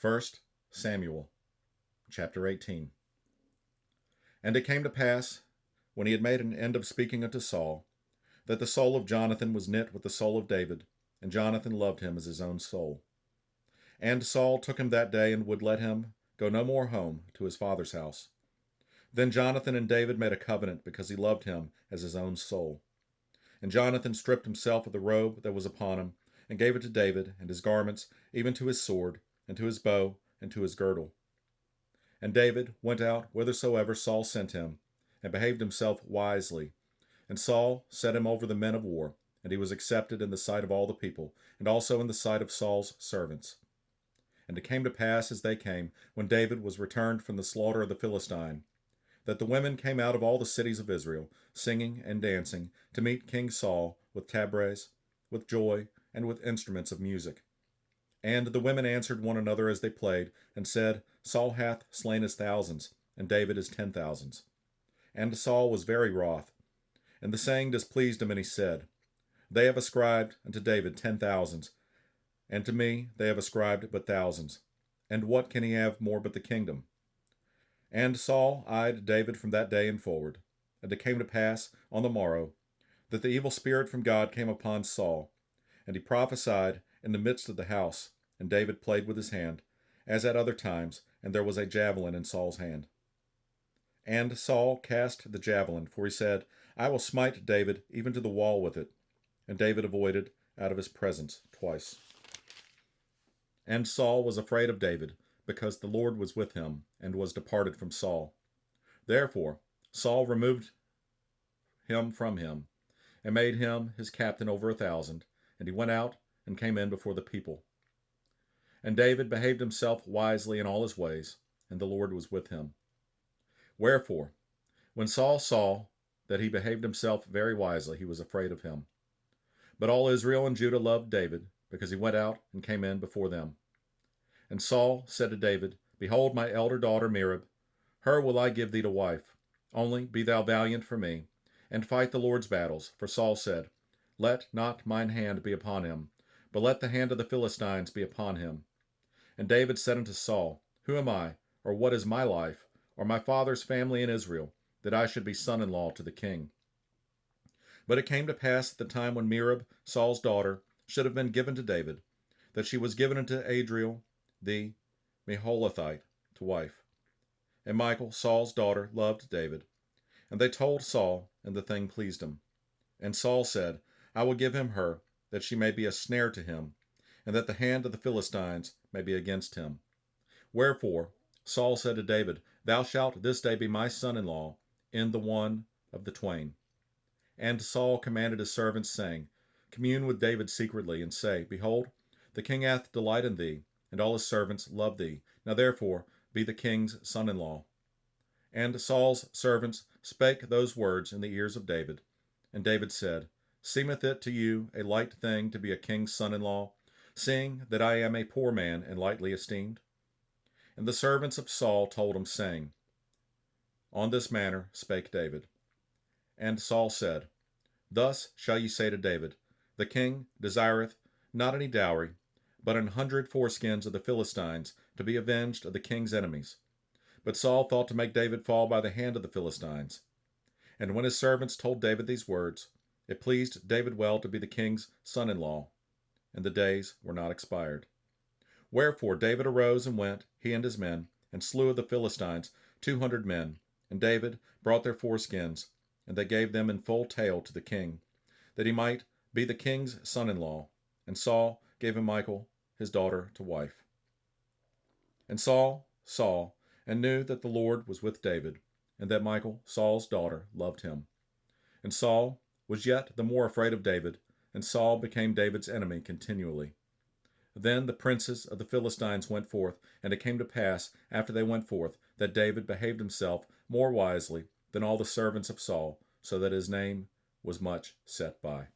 1 Samuel chapter 18. And it came to pass, when he had made an end of speaking unto Saul, that the soul of Jonathan was knit with the soul of David, and Jonathan loved him as his own soul. And Saul took him that day, and would let him go no more home to his father's house. Then Jonathan and David made a covenant, because he loved him as his own soul. And Jonathan stripped himself of the robe that was upon him, and gave it to David, and his garments, even to his sword, and to his bow, and to his girdle. And David went out whithersoever Saul sent him, and behaved himself wisely. And Saul set him over the men of war, and he was accepted in the sight of all the people, and also in the sight of Saul's servants. And it came to pass, as they came, when David was returned from the slaughter of the Philistine, that the women came out of all the cities of Israel, singing and dancing, to meet King Saul with tabrets, with joy, and with instruments of music. And the women answered one another as they played, and said, Saul hath slain his thousands, and David his 10,000s. And Saul was very wroth, and the saying displeased him, and he said, They have ascribed unto David 10,000s, and to me they have ascribed but thousands. And what can he have more but the kingdom? And Saul eyed David from that day and forward. And it came to pass on the morrow that the evil spirit from God came upon Saul, and he prophesied in the midst of the house, and David played with his hand, as at other times, and there was a javelin in Saul's hand. And Saul cast the javelin, for he said, I will smite David even to the wall with it. And David avoided out of his presence twice. And Saul was afraid of David, because the Lord was with him, and was departed from Saul. Therefore Saul removed him from him, and made him his captain over 1,000, and he went out and came in before the people. And David behaved himself wisely in all his ways, and the Lord was with him. Wherefore, when Saul saw that he behaved himself very wisely, he was afraid of him. But all Israel and Judah loved David, because he went out and came in before them. And Saul said to David, Behold my elder daughter Merab, her will I give thee to wife. Only be thou valiant for me, and fight the Lord's battles. For Saul said, Let not mine hand be upon him, but let the hand of the Philistines be upon him. And David said unto Saul, Who am I, or what is my life, or my father's family in Israel, that I should be son-in-law to the king? But it came to pass at the time when Merab, Saul's daughter, should have been given to David, that she was given unto Adriel the Meholathite to wife. And Michal, Saul's daughter, loved David. And they told Saul, and the thing pleased him. And Saul said, I will give him her, that she may be a snare to him, and that the hand of the Philistines may be against him. Wherefore Saul said to David, Thou shalt this day be my son-in-law in the one of the twain. And Saul commanded his servants, saying, Commune with David secretly, and say, Behold, the king hath delight in thee, and all his servants love thee. Now therefore be the king's son-in-law. And Saul's servants spake those words in the ears of David. And David said, Seemeth it to you a light thing to be a king's son-in-law, seeing that I am a poor man and lightly esteemed? And the servants of Saul told him, saying, On this manner spake David. And Saul said, Thus shall ye say to David, The king desireth not any dowry, but 100 foreskins of the Philistines, to be avenged of the king's enemies. But Saul thought to make David fall by the hand of the Philistines. And when his servants told David these words, it pleased David well to be the king's son-in-law, and the days were not expired. Wherefore David arose and went, he and his men, and slew of the Philistines 200 men. And David brought their foreskins, and they gave them in full tale to the king, that he might be the king's son-in-law. And Saul gave him Michal, his daughter, to wife. And Saul saw, and knew that the Lord was with David, and that Michal, Saul's daughter, loved him. And Saul was yet the more afraid of David, and Saul became David's enemy continually. Then the princes of the Philistines went forth, and it came to pass, after they went forth, that David behaved himself more wisely than all the servants of Saul, so that his name was much set by.